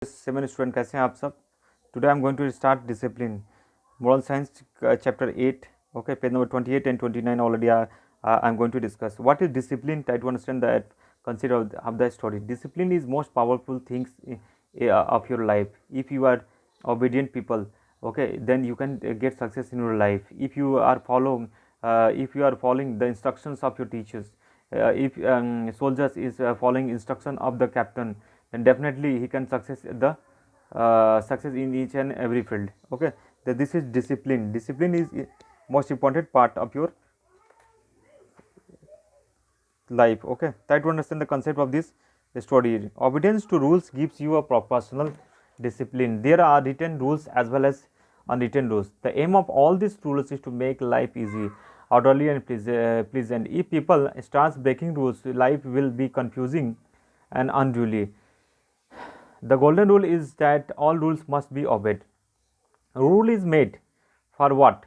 7 student कैसे हैं आप सब। Today I am going to start discipline moral science chapter 8. Okay, page number 28 and 29 already I'm going to discuss what is discipline. Try to understand that, consider of the story. Discipline is most powerful things of your life. If you are obedient people, okay, then you can get success in your life. If you are following the instructions of your teachers, if soldiers is following instruction of the captain, then definitely he can success in each and every field. Okay, that this is discipline. Discipline is most important part of your life. Okay, try to understand the concept of this story. Obedience to rules gives you a personal discipline. There are written rules as well as unwritten rules. The aim of all these rules is to make life easy, orderly and pleasant. If people starts breaking rules, life will be confusing and unruly. The golden rule is that all rules must be obeyed. Rule is made for what?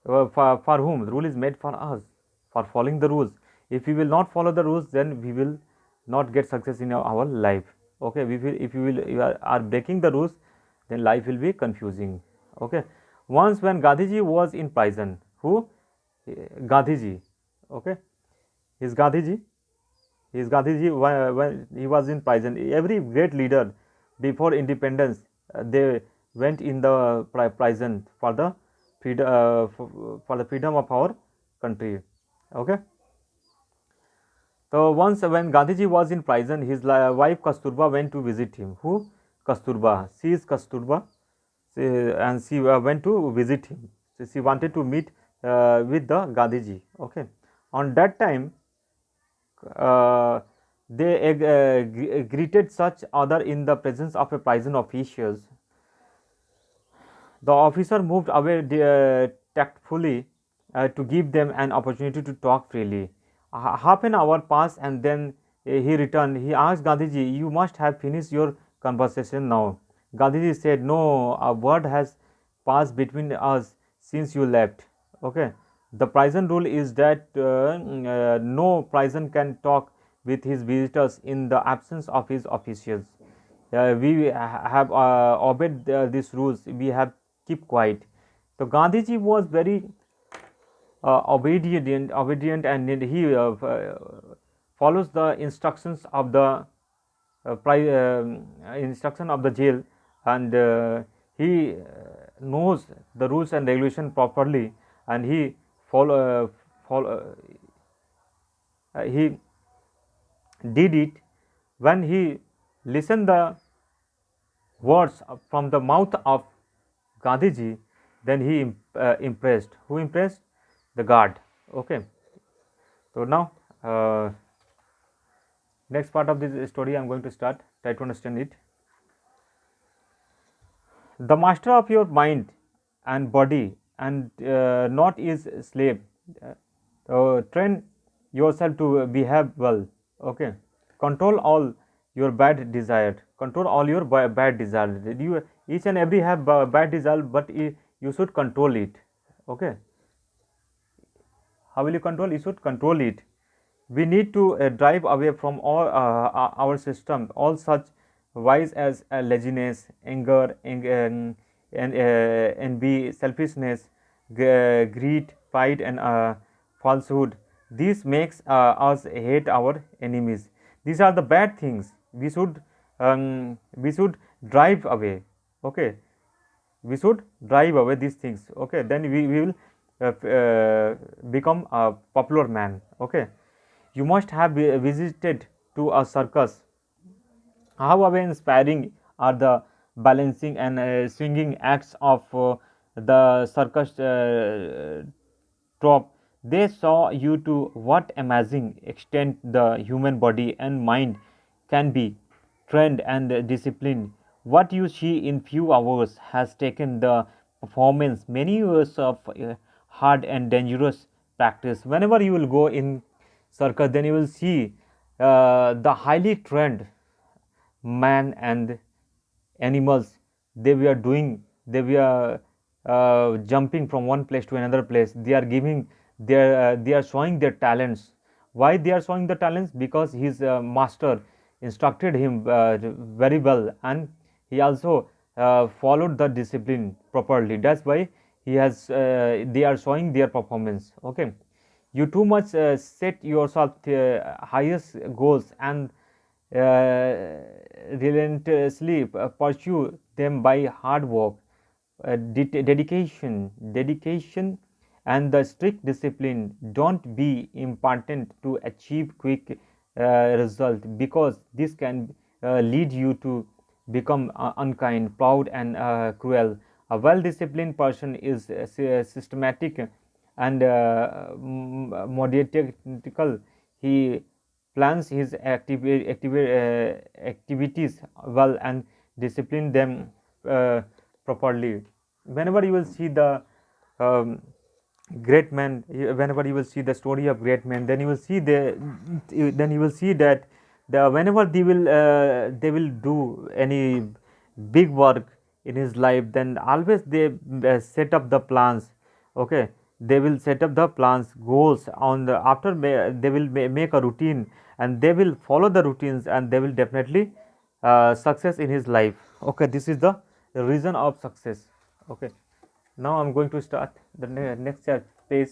For whom? Rule is made for us, for following the rules. If we will not follow the rules, then we will not get success in our life. Okay, if you are breaking the rules, then life will be confusing. Okay, once when Gandhiji was in prison, who? Gandhiji. Okay, is Gandhiji. Is Gandhiji when he was in prison. Every great leader before independence, they went in the prison for the for the freedom of our country. Okay. So once when Gandhiji was in prison, his wife Kasturba went to visit him. Who? Kasturba. She is Kasturba, and she went to visit him. So she wanted to meet with the Gandhiji. Okay. On that time, uh, they greeted such other in the presence of a prison officials. The officer moved away tactfully to give them an opportunity to talk freely. Half an hour passed and then he returned. He asked Gandhiji, "You must have finished your conversation now." Gandhiji said, "No, a word has passed between us since you left." Okay. The prison rule is that no prison can talk with his visitors in the absence of his officials. We have obeyed these rules. We have keep quiet. So Gandhiji was very obedient, and he follows the instructions of the instruction of the jail, and he knows the rules and regulation properly, and he follow he did it. When he listened the words from the mouth of Gandhiji, then he impressed. Who impressed? The guard. Okay. So now, next part of this story I am going to start. Try to understand it. The master of your mind and body and not is slave. Train yourself to behave well. Okay. Control all your bad desire. Control all your bad desire. You each and every have bad desire, but you should control it. Okay. How will you control? You should control it. We need to drive away from all our system all such vice as laziness, anger, envy, selfishness, greed, pride, and falsehood. This makes us hate our enemies. These are the bad things. We should drive away. Okay, we should drive away these things. Okay, then we will become a popular man. Okay, you must have visited to a circus. However inspiring are the balancing and swinging acts of the circus troupe. They saw you to what amazing extent the human body and mind can be trained and disciplined. What you see in few hours has taken the performance many years of hard and dangerous practice. Whenever you will go in circus, then you will see the highly trained man and animals. They were jumping from one place to another place. They are showing their talents. Why they are showing the talents? Because his master instructed him very well, and he also followed the discipline properly. That's why he has they are showing their performance. Okay, you too much set yourself highest goals and relentlessly pursue them by hard work, dedication, and the strict discipline. Don't be important to achieve quick result, because this can lead you to become unkind, proud, and cruel. A well-disciplined person is systematic and methodical. He plans his activities well and discipline them properly. Whenever you will see the um, great man, whenever you will see the story of great men, then you will see then you will see that whenever they will do any big work in his life, then always they set up the plans. Okay, they will set up the plans, goals on the after they will make a routine, and they will follow the routines, and they will definitely success in his life. Okay, this is the reason of success. Okay, now I'm going to start the next page.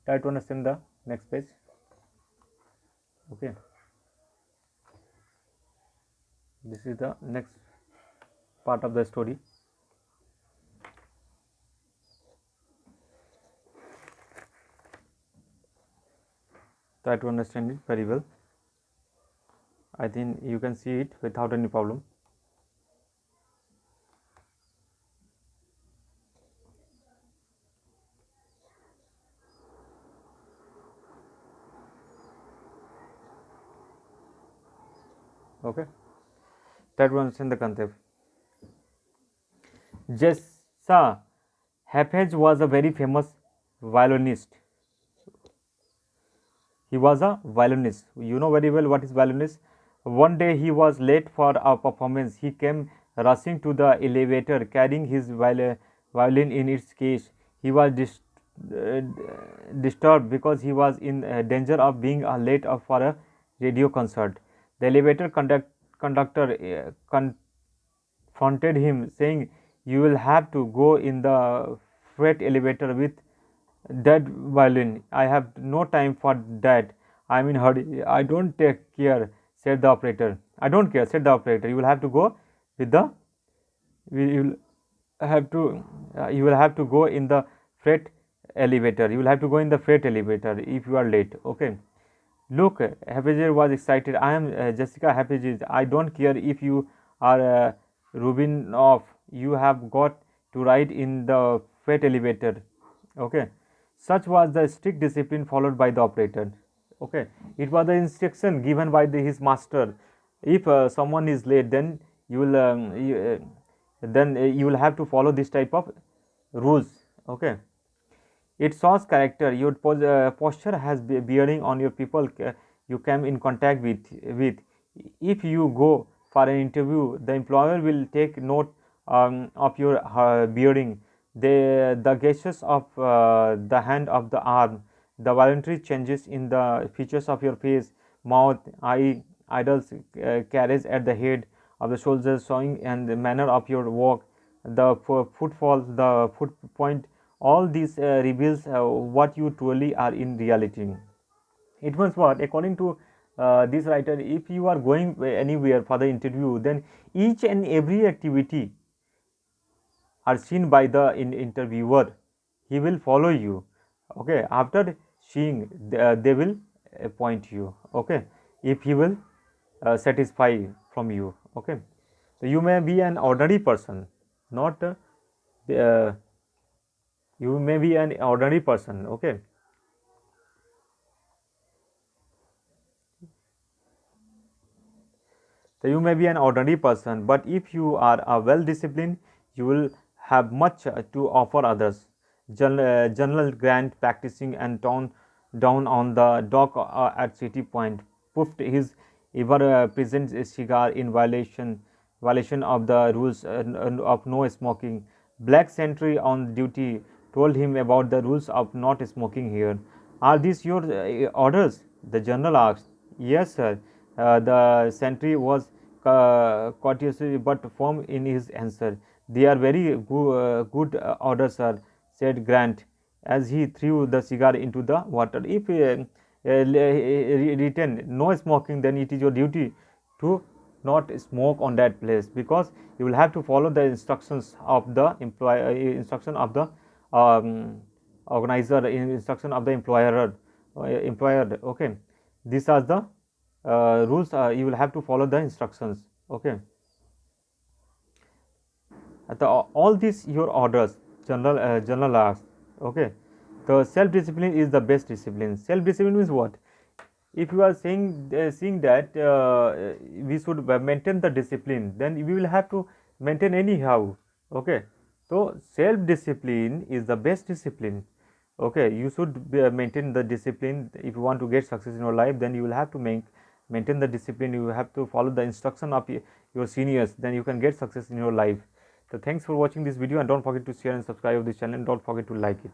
Try to understand the next page. Okay, this is the next part of the story. Try to understand it very well. I think you can see it without any problem. Okay, try to understand the concept. Jessa Hafez was a very famous violinist. He was a violinist. You know very well what is violinist. One day he was late for a performance. He came rushing to the elevator carrying his violin in its case. He was uh, disturbed because he was in danger of being late for a radio concert. The elevator conductor confronted him, saying, "You will have to go in the freight elevator with that violin. I have no time for that. I'm in hurry. I don't take care," said the operator. "I don't care," said the operator. "You will have to go with the you will have to you will have to go in the freight elevator. You will have to go in the freight elevator if you are late." Okay. Look, Hafizer was excited. "I am Jessica Hafiz. I don't care if you are Rubin off. You have got to ride in the freight elevator." Okay. Such was the strict discipline followed by the operator. Okay. It was the instruction given by his master. If someone is late, then you will you will have to follow this type of rules. Okay, it shows character. Your posture has bearing on your people you come in contact with. If you go for an interview, the employer will take note of your bearing, the gestures of the hand, of the arm, the voluntary changes in the features of your face, mouth, eye, idols, carriage at the head of the shoulders, showing, and the manner of your walk, the footfall, the foot point. All this reveals what you truly are in reality. It was what, according to this writer, if you are going anywhere for the interview, then each and every activity are seen by the interviewer. He will follow you. Okay, after seeing, they will appoint you. Okay, if he will satisfy from you. Okay, so you may be an ordinary person, not you may be an ordinary person. Okay, so you may be an ordinary person, but if you are well disciplined, you will have much to offer others. General Grant, practicing and down on the dock at City Point, puffed his ever present cigar in violation of the rules of no smoking. Black sentry on duty told him about the rules of not smoking here. "Are these your orders?" the general asked. "Yes, sir." The sentry was courteous but firm in his answer. "They are very good orders, sir," said Grant as he threw the cigar into the water. "If written no smoking, then it is your duty to not smoke on that place, because you will have to follow the instructions of the instruction of the organizer, instruction of the employer. Okay, these are the rules. You will have to follow the instructions. Okay, all these your orders, general acts. Okay, the self discipline is the best discipline. Self discipline means what? If you are seeing that we should maintain the discipline, then we will have to maintain anyhow. Okay, so self discipline is the best discipline. Okay, you should maintain the discipline. If you want to get success in your life, then you will have to maintain the discipline. You have to follow the instruction of your seniors, then you can get success in your life. So thanks for watching this video, and don't forget to share and subscribe to this channel, and don't forget to like it.